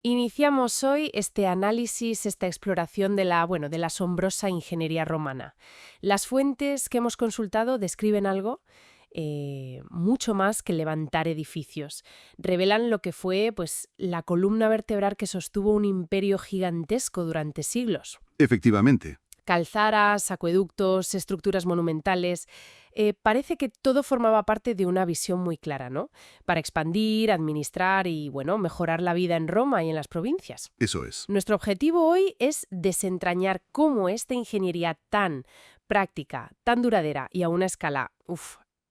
Iniciamos hoy este análisis, esta exploración de la asombrosa ingeniería romana. Las fuentes que hemos consultado describen algo mucho más que levantar edificios. Revelan lo que fue, pues, la columna vertebral que sostuvo un imperio gigantesco durante siglos. Efectivamente. Calzaras, acueductos, estructuras monumentales. Parece que todo formaba parte de una visión muy clara, ¿no? Para expandir, administrar y, mejorar la vida en Roma y en las provincias. Eso es. Nuestro objetivo hoy es desentrañar cómo esta ingeniería tan práctica, tan duradera y a una escala,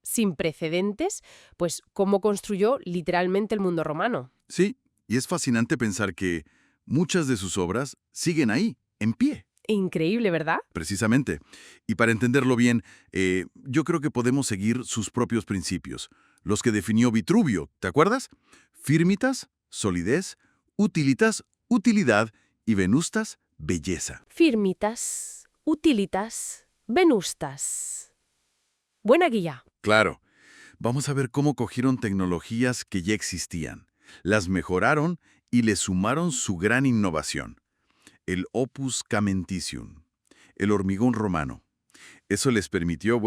sin precedentes, pues cómo construyó literalmente el mundo romano. Sí, y es fascinante pensar que muchas de sus obras siguen ahí, en pie. Increíble, ¿verdad? Precisamente. Y para entenderlo bien, yo creo que podemos seguir sus propios principios, los que definió Vitruvio, ¿te acuerdas? Firmitas, solidez, utilitas, utilidad y venustas, belleza. Firmitas, utilitas, venustas. Buena guía. Claro. Vamos a ver cómo cogieron tecnologías que ya existían, las mejoraron y le sumaron su gran innovación. El opus camenticium, el hormigón romano. Eso les permitió,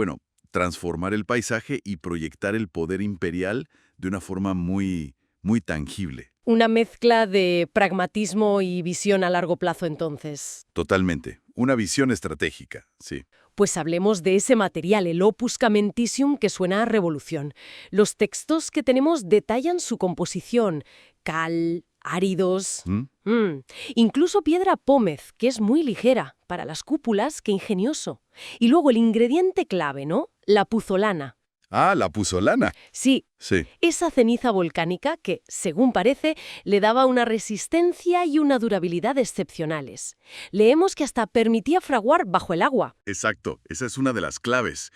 transformar el paisaje y proyectar el poder imperial de una forma muy, muy tangible. Una mezcla de pragmatismo y visión a largo plazo, entonces. Totalmente. Una visión estratégica, sí. Pues hablemos de ese material, el opus camenticium, que suena a revolución. Los textos que tenemos detallan su composición: cal, áridos. Incluso piedra pómez, que es muy ligera. Para las cúpulas, qué ingenioso. Y luego el ingrediente clave, ¿no? La puzolana. Ah, la puzzolana. Sí, Sí. esa ceniza volcánica que, según parece, le daba una resistencia y una durabilidad excepcionales. Leemos que hasta permitía fraguar bajo el agua. Exacto, esa es una de las claves.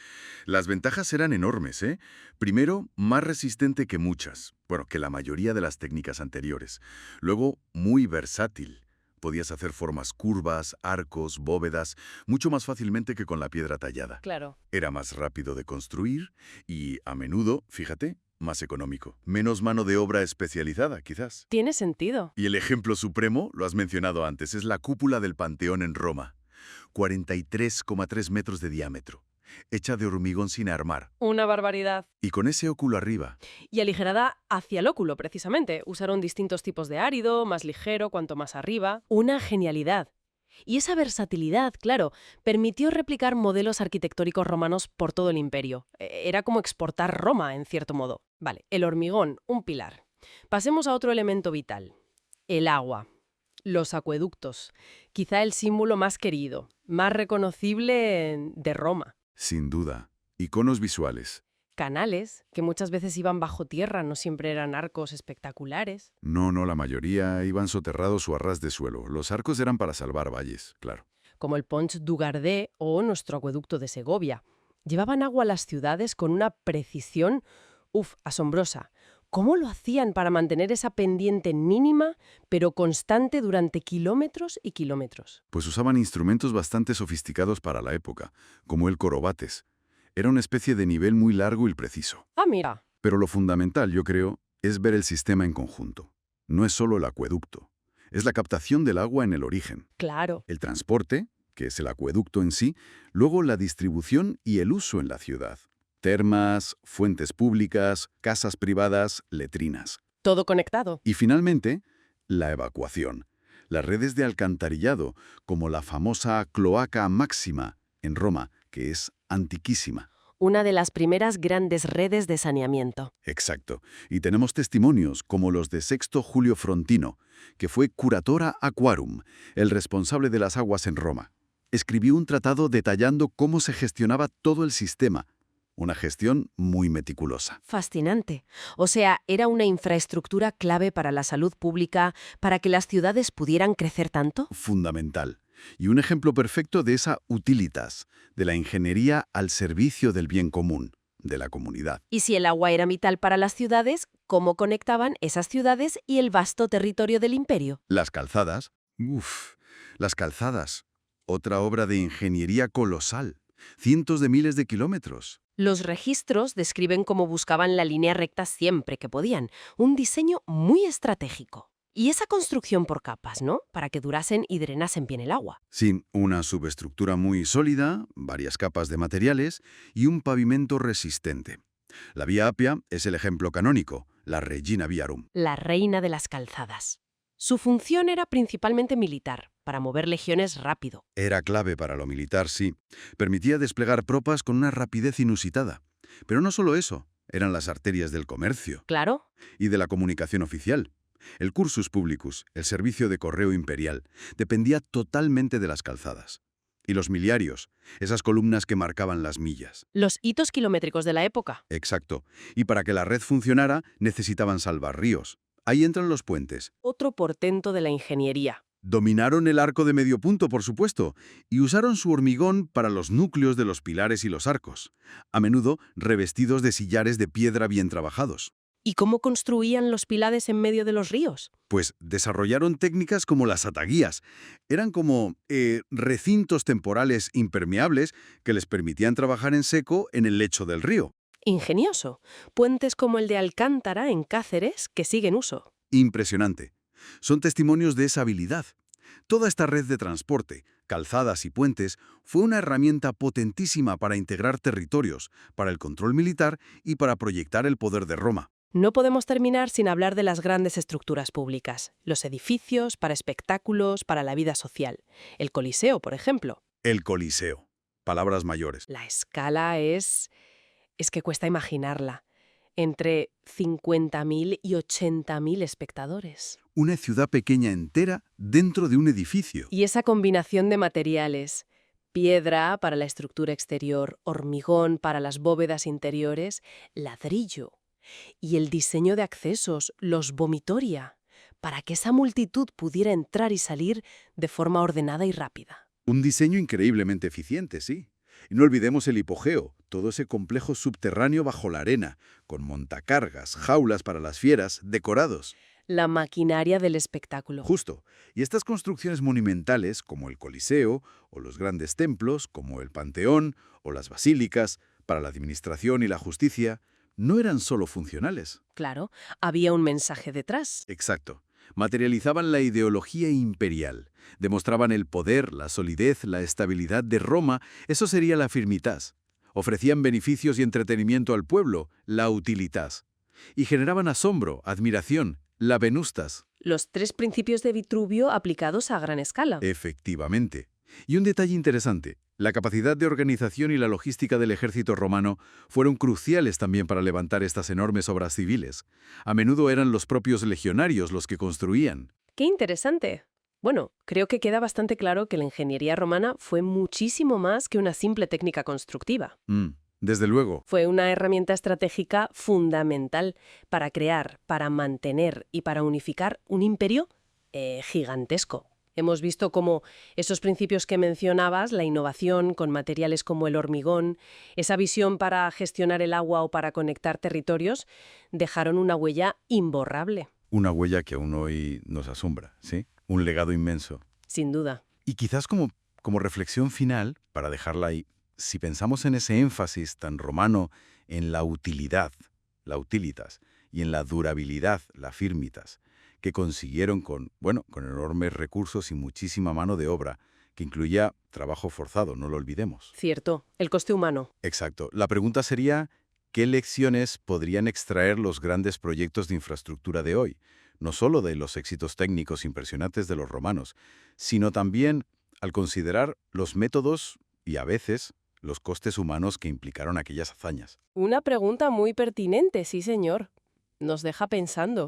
Las ventajas eran enormes, ¿eh? Primero, más resistente que muchas, que la mayoría de las técnicas anteriores. Luego, muy versátil. Podías hacer formas curvas, arcos, bóvedas, mucho más fácilmente que con la piedra tallada. Claro. Era más rápido de construir y, a menudo, fíjate, más económico. Menos mano de obra especializada, quizás. Tiene sentido. Y el ejemplo supremo, lo has mencionado antes, es la cúpula del Panteón en Roma. 43,3 metros de diámetro, hecha de hormigón sin armar. Una barbaridad. Y con ese óculo arriba. Y aligerada hacia el óculo, precisamente. Usaron distintos tipos de árido, más ligero, cuanto más arriba. Una genialidad. Y esa versatilidad, claro, permitió replicar modelos arquitectónicos romanos por todo el imperio. Era como exportar Roma, en cierto modo. Vale, el hormigón, un pilar. Pasemos a otro elemento vital. El agua. Los acueductos. Quizá el símbolo más querido, más reconocible de Roma. Sin duda. Iconos visuales. Canales, que muchas veces iban bajo tierra, no siempre eran arcos espectaculares. No, la mayoría iban soterrados o a ras de suelo. Los arcos eran para salvar valles, claro. Como el Pont du Gardé o nuestro acueducto de Segovia. Llevaban agua a las ciudades con una precisión, asombrosa. ¿Cómo lo hacían para mantener esa pendiente mínima, pero constante durante kilómetros y kilómetros? Pues usaban instrumentos bastante sofisticados para la época, como el corobates. Era una especie de nivel muy largo y preciso. Ah, mira. Pero lo fundamental, yo creo, es ver el sistema en conjunto. No es solo el acueducto. Es la captación del agua en el origen. Claro. El transporte, que es el acueducto en sí, luego la distribución y el uso en la ciudad. Termas, fuentes públicas, casas privadas, letrinas. Todo conectado. Y finalmente, la evacuación. Las redes de alcantarillado, como la famosa Cloaca Máxima en Roma, que es antiquísima. Una de las primeras grandes redes de saneamiento. Exacto. Y tenemos testimonios como los de Sexto Julio Frontino, que fue curatora aquarum, el responsable de las aguas en Roma. Escribió un tratado detallando cómo se gestionaba todo el sistema. Una gestión muy meticulosa. Fascinante. O sea, era una infraestructura clave para la salud pública, para que las ciudades pudieran crecer tanto. Fundamental. Y un ejemplo perfecto de esa utilitas, de la ingeniería al servicio del bien común, de la comunidad. Y si el agua era vital para las ciudades, ¿cómo conectaban esas ciudades y el vasto territorio del imperio? Las calzadas. Las calzadas. Otra obra de ingeniería colosal. Cientos de miles de kilómetros. Los registros describen cómo buscaban la línea recta siempre que podían, un diseño muy estratégico. Y esa construcción por capas, ¿no? Para que durasen y drenasen bien el agua. Sí, una subestructura muy sólida, varias capas de materiales y un pavimento resistente. La Vía Apia es el ejemplo canónico, la Regina Viarum. La reina de las calzadas. Su función era principalmente militar, para mover legiones rápido. Era clave para lo militar, sí. Permitía desplegar tropas con una rapidez inusitada. Pero no solo eso, eran las arterias del comercio Claro. y de la comunicación oficial. El cursus publicus, el servicio de correo imperial, dependía totalmente de las calzadas. Y los miliarios, esas columnas que marcaban las millas. Los hitos kilométricos de la época. Exacto. Y para que la red funcionara, necesitaban salvar ríos. Ahí entran los puentes. Otro portento de la ingeniería. Dominaron el arco de medio punto, por supuesto, y usaron su hormigón para los núcleos de los pilares y los arcos, a menudo revestidos de sillares de piedra bien trabajados. ¿Y cómo construían los pilares en medio de los ríos? Pues desarrollaron técnicas como las ataguías. Eran como recintos temporales impermeables que les permitían trabajar en seco en el lecho del río. Ingenioso. Puentes como el de Alcántara en Cáceres que siguen uso. Impresionante. Son testimonios de esa habilidad. Toda esta red de transporte, calzadas y puentes, fue una herramienta potentísima para integrar territorios, para el control militar y para proyectar el poder de Roma. No podemos terminar sin hablar de las grandes estructuras públicas, los edificios para espectáculos, para la vida social. El Coliseo, por ejemplo. El Coliseo. Palabras mayores. La escala es que cuesta imaginarla. Entre 50.000 y 80.000 espectadores. Una ciudad pequeña entera dentro de un edificio. Y esa combinación de materiales, piedra para la estructura exterior, hormigón para las bóvedas interiores, ladrillo. Y el diseño de accesos, los vomitoria, para que esa multitud pudiera entrar y salir de forma ordenada y rápida. Un diseño increíblemente eficiente, sí. Y no olvidemos el hipogeo, todo ese complejo subterráneo bajo la arena, con montacargas, jaulas para las fieras, decorados. La maquinaria del espectáculo. Justo. Y estas construcciones monumentales, como el Coliseo, o los grandes templos, como el Panteón, o las basílicas, para la administración y la justicia, no eran solo funcionales. Claro, había un mensaje detrás. Exacto. Materializaban la ideología imperial. Demostraban el poder, la solidez, la estabilidad de Roma. Eso sería la firmitas. Ofrecían beneficios y entretenimiento al pueblo, la utilitas. Y generaban asombro, admiración, la venustas. Los 3 principios de Vitruvio aplicados a gran escala. Efectivamente. Y un detalle interesante, la capacidad de organización y la logística del ejército romano fueron cruciales también para levantar estas enormes obras civiles. A menudo eran los propios legionarios los que construían. ¡Qué interesante! Bueno, creo que queda bastante claro que la ingeniería romana fue muchísimo más que una simple técnica constructiva. Desde luego. Fue una herramienta estratégica fundamental para crear, para mantener y para unificar un imperio gigantesco. Hemos visto cómo esos principios que mencionabas, la innovación con materiales como el hormigón, esa visión para gestionar el agua o para conectar territorios, dejaron una huella imborrable. Una huella que aún hoy nos asombra, ¿sí? Un legado inmenso. Sin duda. Y quizás como reflexión final, para dejarla ahí, si pensamos en ese énfasis tan romano en la utilidad, la utilitas, y en la durabilidad, la firmitas, que consiguieron con enormes recursos y muchísima mano de obra, que incluía trabajo forzado, no lo olvidemos. Cierto, el coste humano. Exacto. La pregunta sería, ¿qué lecciones podrían extraer los grandes proyectos de infraestructura de hoy? No solo de los éxitos técnicos impresionantes de los romanos, sino también al considerar los métodos y a veces los costes humanos que implicaron aquellas hazañas. Una pregunta muy pertinente, sí señor. Nos deja pensando.